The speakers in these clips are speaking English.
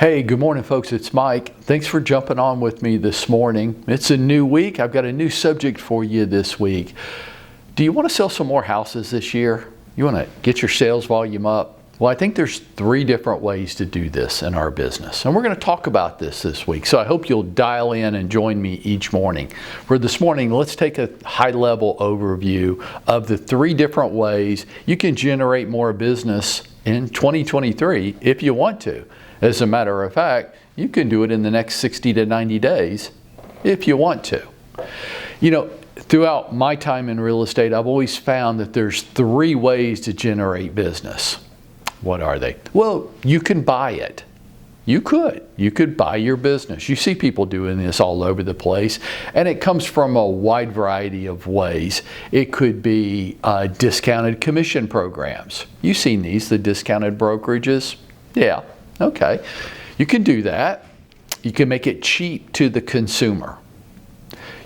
Hey, good morning, folks. It's Mike. Thanks for jumping on with me this morning. It's a new week. I've got a new subject for you this week. Do you want to sell some more houses this year? You want to get your sales volume up? Well, I think there's 3 different ways to do this in our business, and we're going to talk about this week. So I hope you'll dial in and join me each morning. For this morning, let's take a high-level overview of the 3 different ways you can generate more business in 2023 if you want to. As a matter of fact, you can do it in the next 60 to 90 days if you want to. You know, throughout my time in real estate, I've always found that there's 3 ways to generate business. What are they? Well, you can buy it. You could buy your business. You see people doing this all over the place, and it comes from a wide variety of ways. It could be discounted commission programs. You've seen these, the discounted brokerages. Yeah, okay. You can do that. You can make it cheap to the consumer.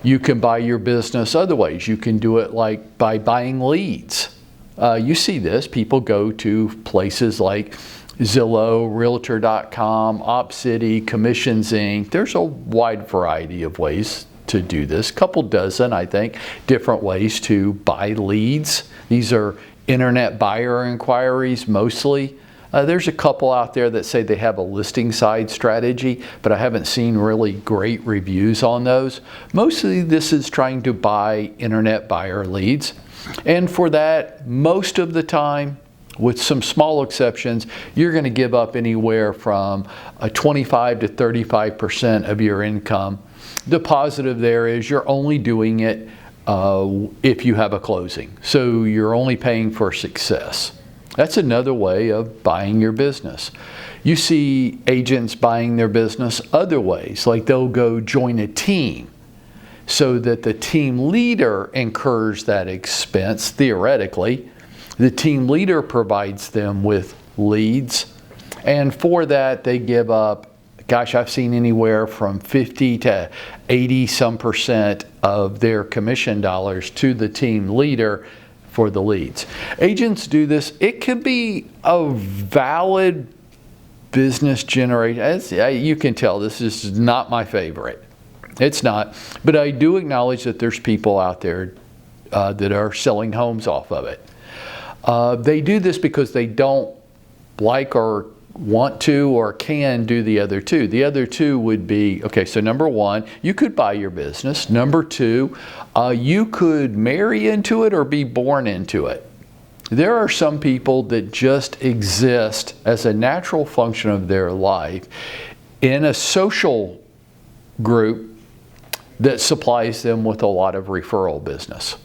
You can buy your business other ways. You can do it like by buying leads. You see this. People go to places like Zillow, Realtor.com, OpCity, Commissions Inc. There's a wide variety of ways to do this. Couple dozen, I think, different ways to buy leads. These are internet buyer inquiries mostly. There's a couple out there that say they have a listing side strategy, but I haven't seen really great reviews on those. Mostly this is trying to buy internet buyer leads. And for that, most of the time, with some small exceptions, you're going to give up anywhere from 25 to 35% of your income. The positive there is you're only doing it if you have a closing. So you're only paying for success. That's another way of buying your business. You see agents buying their business other ways, like they'll go join a team so that the team leader incurs that expense, theoretically. The team leader provides them with leads, and for that they give up, gosh, I've seen anywhere from 50 to 80% of their commission dollars to the team leader for the leads. Agents do this. It could be a valid business generator. You can tell this is not my favorite. It's not, but I do acknowledge that there's people out there that are selling homes off of it. They do this because they don't like or want to or can do the other 2. The other 2 would be, okay, so number 1, you could buy your business. Number 2, you could marry into it or be born into it. There are some people that just exist as a natural function of their life in a social group that supplies them with a lot of referral business.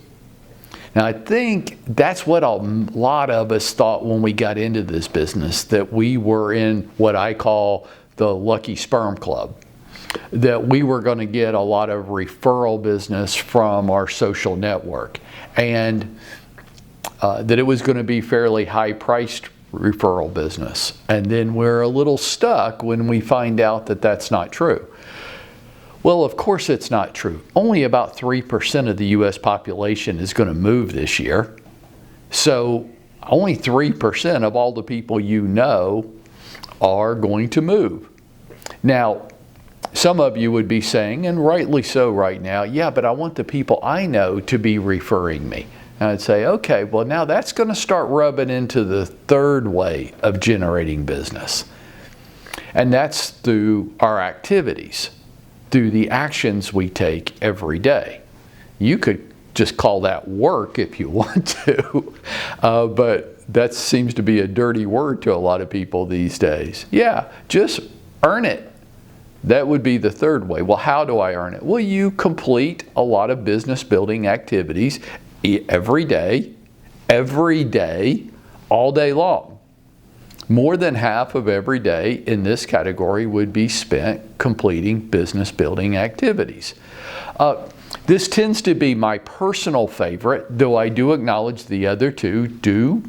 Now, I think that's what a lot of us thought when we got into this business, that we were in what I call the lucky sperm club, that we were going to get a lot of referral business from our social network, and that it was going to be fairly high-priced referral business. And then we're a little stuck when we find out that that's not true. Well, of course it's not true. Only about 3% of the U.S. population is going to move this year. So only 3% of all the people you know are going to move. Now, some of you would be saying, and rightly so right now, yeah, but I want the people I know to be referring me. And I'd say, okay, well now that's going to start rubbing into the 3rd way of generating business. And that's through our activities, through the actions we take every day. You could just call that work if you want to, but that seems to be a dirty word to a lot of people these days. Yeah, just earn it. That would be the 3rd way. Well, how do I earn it? Well, you complete a lot of business building activities every day, all day long. More than half of every day in this category would be spent completing business building activities. This tends to be my personal favorite, though I do acknowledge the other 2 do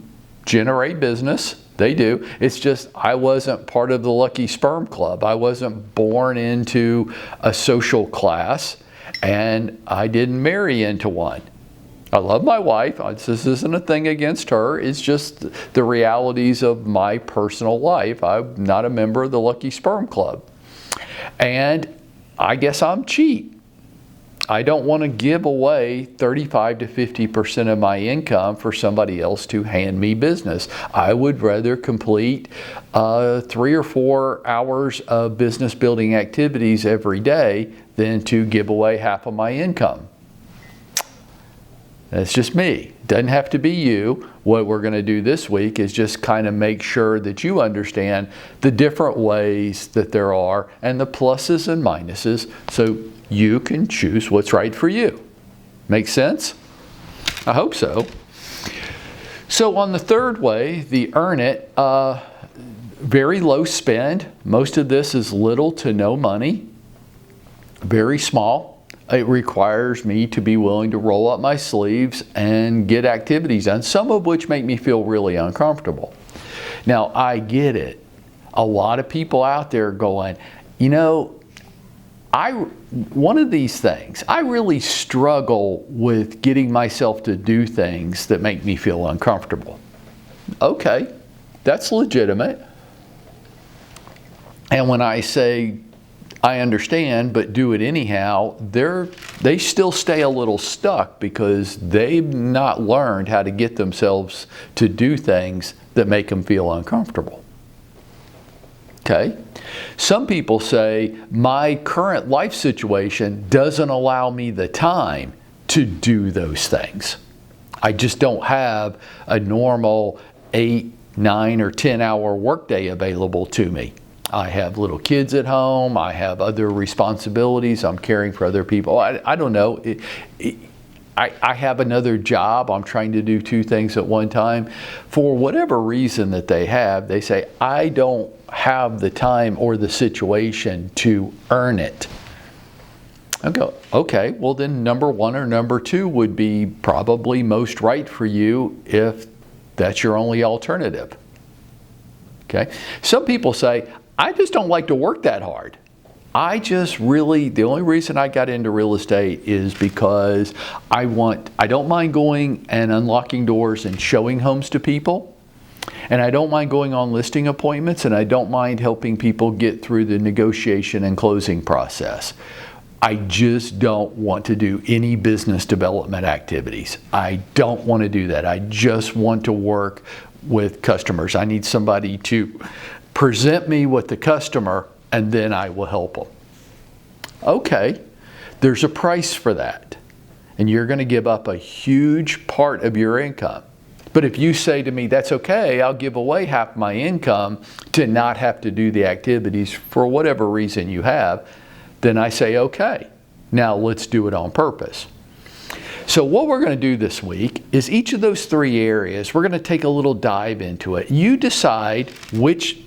generate business. They do. It's just I wasn't part of the lucky sperm club. I wasn't born into a social class, and I didn't marry into one. I love my wife. This isn't a thing against her. It's just the realities of my personal life. I'm not a member of the Lucky Sperm Club. And I guess I'm cheap. I don't want to give away 35 to 50% of my income for somebody else to hand me business. I would rather complete 3 or 4 hours of business building activities every day than to give away half of my income. That's just me. Doesn't have to be you. What we're going to do this week is just kind of make sure that you understand the different ways that there are and the pluses and minuses so you can choose what's right for you. Make sense? I hope so. So on the third way, the earn it, very low spend. Most of this is little to no money. Very small. It requires me to be willing to roll up my sleeves and get activities done, some of which make me feel really uncomfortable. Now, I get it. A lot of people out there going, you know, one of these things, I really struggle with getting myself to do things that make me feel uncomfortable. Okay, that's legitimate. And when I say, I understand, but do it anyhow, they still stay a little stuck because they've not learned how to get themselves to do things that make them feel uncomfortable. Okay? Some people say, my current life situation doesn't allow me the time to do those things. I just don't have a normal 8, 9, or 10-hour workday available to me. I have little kids at home. I have other responsibilities. I'm caring for other people. I don't know. I have another job. I'm trying to do 2 things at one time. For whatever reason that they have, they say, I don't have the time or the situation to earn it. I go, okay, well then number 1 or number 2 would be probably most right for you if that's your only alternative. Okay. Some people say, I just don't like to work that hard. The only reason I got into real estate is because I don't mind going and unlocking doors and showing homes to people. And I don't mind going on listing appointments, and I don't mind helping people get through the negotiation and closing process. I just don't want to do any business development activities. I don't want to do that. I just want to work with customers. I need somebody to present me with the customer, and then I will help them. Okay, there's a price for that. And you're going to give up a huge part of your income. But if you say to me, that's okay, I'll give away half my income to not have to do the activities for whatever reason you have, then I say, okay, now let's do it on purpose. So what we're going to do this week is each of those 3 areas, we're going to take a little dive into it. You decide which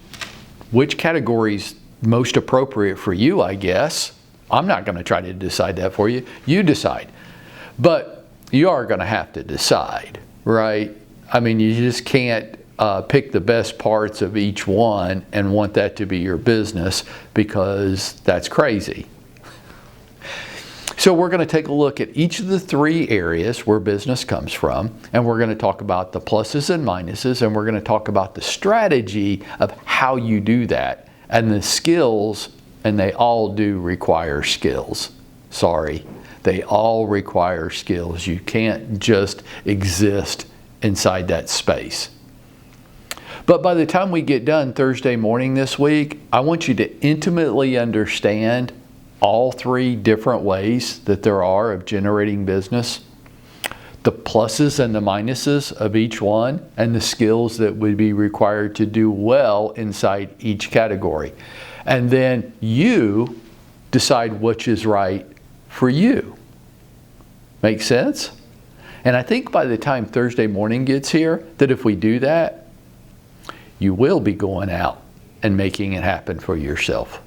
category is most appropriate for you, I guess. I'm not going to try to decide that for you. You decide. But you are going to have to decide, right? I mean, you just can't pick the best parts of each one and want that to be your business, because that's crazy. So we're going to take a look at each of the 3 areas where business comes from, and we're going to talk about the pluses and minuses, and we're going to talk about the strategy of how you do that, and the skills, and they all do require skills. Sorry, they all require skills. You can't just exist inside that space. But by the time we get done Thursday morning this week, I want you to intimately understand all 3 different ways that there are of generating business, the pluses and the minuses of each one, and the skills that would be required to do well inside each category. And then you decide which is right for you. Make sense? And I think by the time Thursday morning gets here, that if we do that, you will be going out and making it happen for yourself.